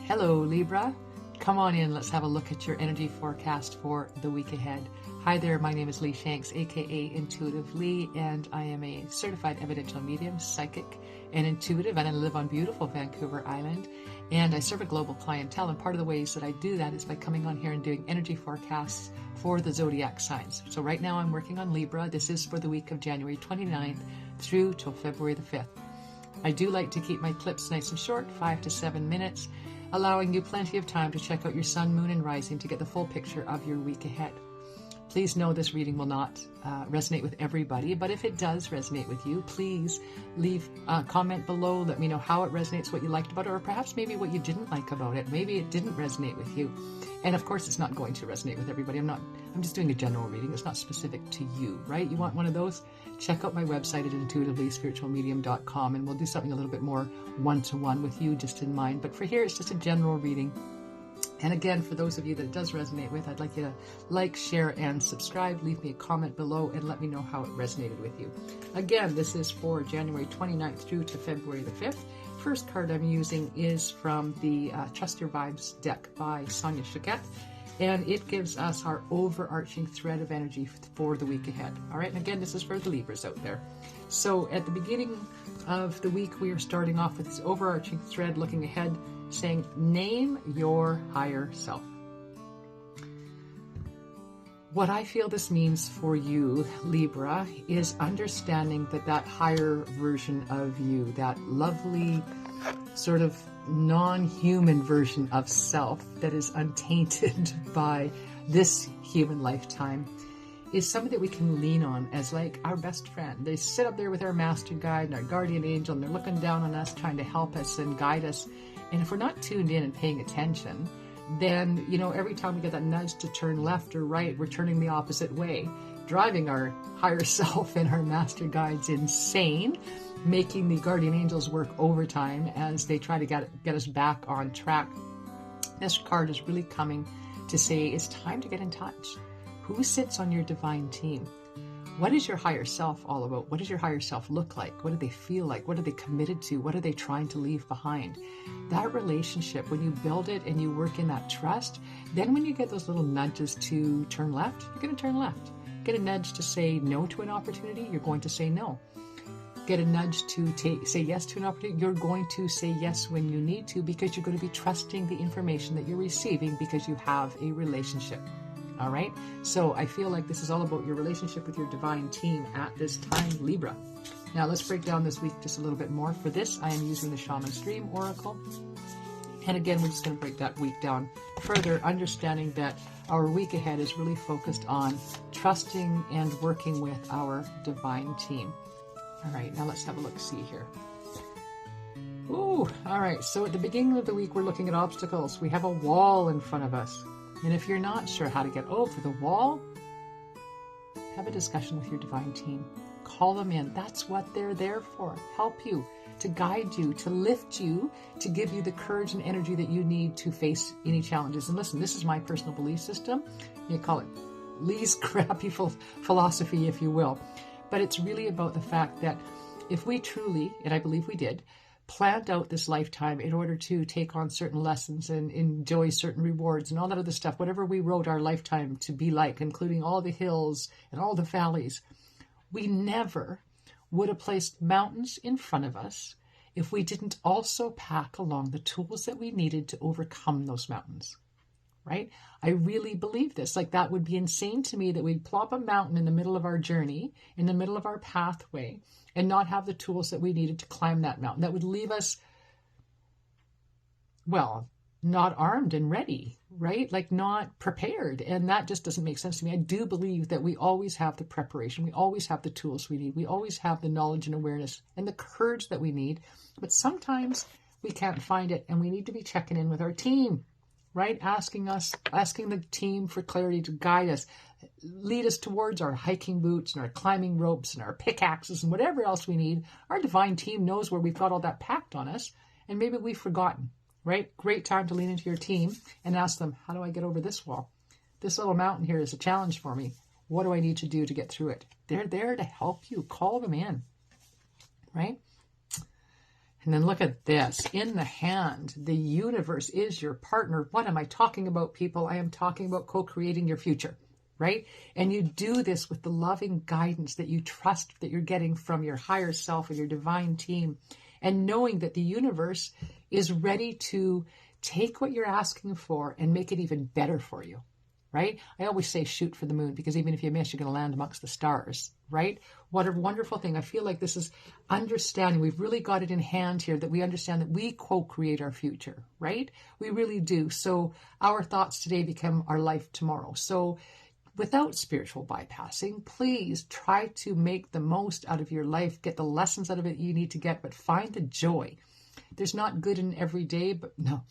Hello, Libra. Come on in. Let's have a look at your energy forecast for the week ahead. Hi there. My name is Lee Shanks, aka Intuitive Lee, and I am a certified evidential medium, psychic, and intuitive, and I live on beautiful Vancouver Island. And I serve a global clientele, and part of the ways that I do that is by coming on here and doing energy forecasts for the zodiac signs. So right now I'm working on Libra. This is for the week of January 29th through till February the 5th. I do like to keep my clips nice and short, 5 to 7 minutes, allowing you plenty of time to check out your sun, moon, and rising to get the full picture of your week ahead. Please know this reading will not resonate with everybody, but if it does resonate with you, please leave a comment below. Let me know how it resonates, what you liked about it, or perhaps maybe what you didn't like about it. Maybe it didn't resonate with you. And of course, it's not going to resonate with everybody. I'm just doing a general reading. It's not specific to you, right? You want one of those? Check out my website at intuitivelyspiritualmedium.com, and we'll do something a little bit more one-to-one with you just in mind. But for here, it's just a general reading. And again, for those of you that it does resonate with, I'd like you to like, share, and subscribe. Leave me a comment below and let me know how it resonated with you. Again, this is for January 29th through to February the 5th. First card I'm using is from the Trust Your Vibes deck by Sonia Choquette, and it gives us our overarching thread of energy for the week ahead. All right, and again, this is for the Libras out there. So at the beginning of the week, we are starting off with this overarching thread looking ahead, saying, name your higher self. What I feel this means for you, Libra, is understanding that higher version of you, that lovely sort of non-human version of self that is untainted by this human lifetime, is something that we can lean on as like our best friend. They sit up there with our master guide and our guardian angel, and they're looking down on us, trying to help us and guide us. And if we're not tuned in and paying attention, then, you know, every time we get that nudge to turn left or right, we're turning the opposite way, driving our higher self and our master guides insane, making the guardian angels work overtime as they try to get us back on track. This card is really coming to say it's time to get in touch. Who sits on your divine team? What is your higher self all about? What does your higher self look like? What do they feel like? What are they committed to? What are they trying to leave behind? That relationship, when you build it and you work in that trust, then when you get those little nudges to turn left, you're going to turn left. Get a nudge to say no to an opportunity, you're going to say no. Get a nudge to say yes to an opportunity, you're going to say yes when you need to, because you're going to be trusting the information that you're receiving because you have a relationship. All right, so I feel like this is all about your relationship with your divine team at this time, Libra. Now let's break down this week just a little bit more. For this, I am using the Shaman's Dream Oracle. And again, we're just going to break that week down further, understanding that our week ahead is really focused on trusting and working with our divine team. All right, now let's have a look-see here. Ooh, all right, so at the beginning of the week, we're looking at obstacles. We have a wall in front of us. And if you're not sure how to get over the wall, have a discussion with your divine team. Call them in. That's what they're there for. Help you, to guide you, to lift you, to give you the courage and energy that you need to face any challenges. And listen, this is my personal belief system. You call it Lee's crappy philosophy, if you will. But it's really about the fact that if we truly, and I believe we did, planned out this lifetime in order to take on certain lessons and enjoy certain rewards and all that other stuff, whatever we wrote our lifetime to be like, including all the hills and all the valleys, we never would have placed mountains in front of us if we didn't also pack along the tools that we needed to overcome those mountains, right? I really believe this. Like, that would be insane to me that we'd plop a mountain in the middle of our journey, in the middle of our pathway, and not have the tools that we needed to climb that mountain. That would leave us, well, not armed and ready, right? Like, not prepared. And that just doesn't make sense to me. I do believe that we always have the preparation. We always have the tools we need. We always have the knowledge and awareness and the courage that we need. But sometimes we can't find it, and we need to be checking in with our team, right? Asking the team for clarity to guide us, lead us towards our hiking boots and our climbing ropes and our pickaxes and whatever else we need. Our divine team knows where we've got all that packed on us, and maybe we've forgotten, right? Great time to lean into your team and ask them, how do I get over this wall? This little mountain here is a challenge for me. What do I need to do to get through it? They're there to help you. Call them in, right? And then look at this. In the hand, the universe is your partner. What am I talking about, people? I am talking about co-creating your future, right? And you do this with the loving guidance that you trust that you're getting from your higher self and your divine team, and knowing that the universe is ready to take what you're asking for and make it even better for you, right? I always say shoot for the moon, because even if you miss, you're going to land amongst the stars, right? What a wonderful thing. I feel like this is understanding. We've really got it in hand here, that we understand that we co-create our future, right? We really do. So our thoughts today become our life tomorrow. So without spiritual bypassing, please try to make the most out of your life, get the lessons out of it you need to get, but find the joy. There's not good in every day, but no,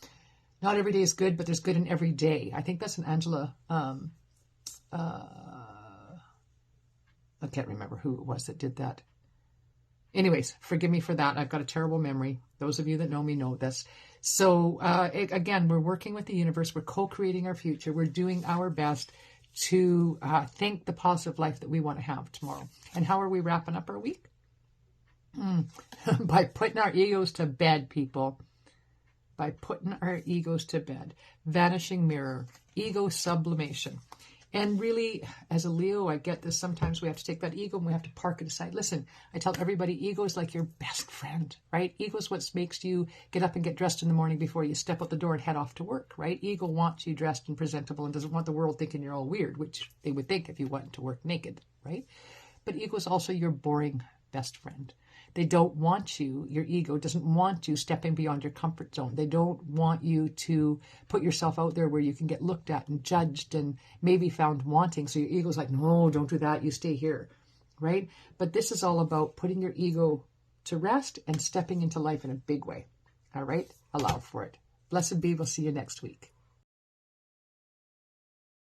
not every day is good, but there's good in every day. I think that's an Angela, I can't remember who it was that did that. Anyways, forgive me for that. I've got a terrible memory. Those of you that know me know this. So again, we're working with the universe. We're co-creating our future. We're doing our best to think the positive life that we want to have tomorrow. And how are we wrapping up our week? By putting our egos to bed, people. By putting our egos to bed. Vanishing mirror. Ego sublimation. And really, as a Leo, I get this. Sometimes we have to take that ego and we have to park it aside. Listen, I tell everybody, ego is like your best friend, right? Ego is what makes you get up and get dressed in the morning before you step out the door and head off to work, right? Ego wants you dressed and presentable and doesn't want the world thinking you're all weird, which they would think if you went to work naked, right? But ego is also your boring best friend. They don't want you, your ego doesn't want you stepping beyond your comfort zone. They don't want you to put yourself out there where you can get looked at and judged and maybe found wanting. So your ego's like, no, don't do that. You stay here, right? But this is all about putting your ego to rest and stepping into life in a big way. All right? Allow for it. Blessed be. We'll see you next week.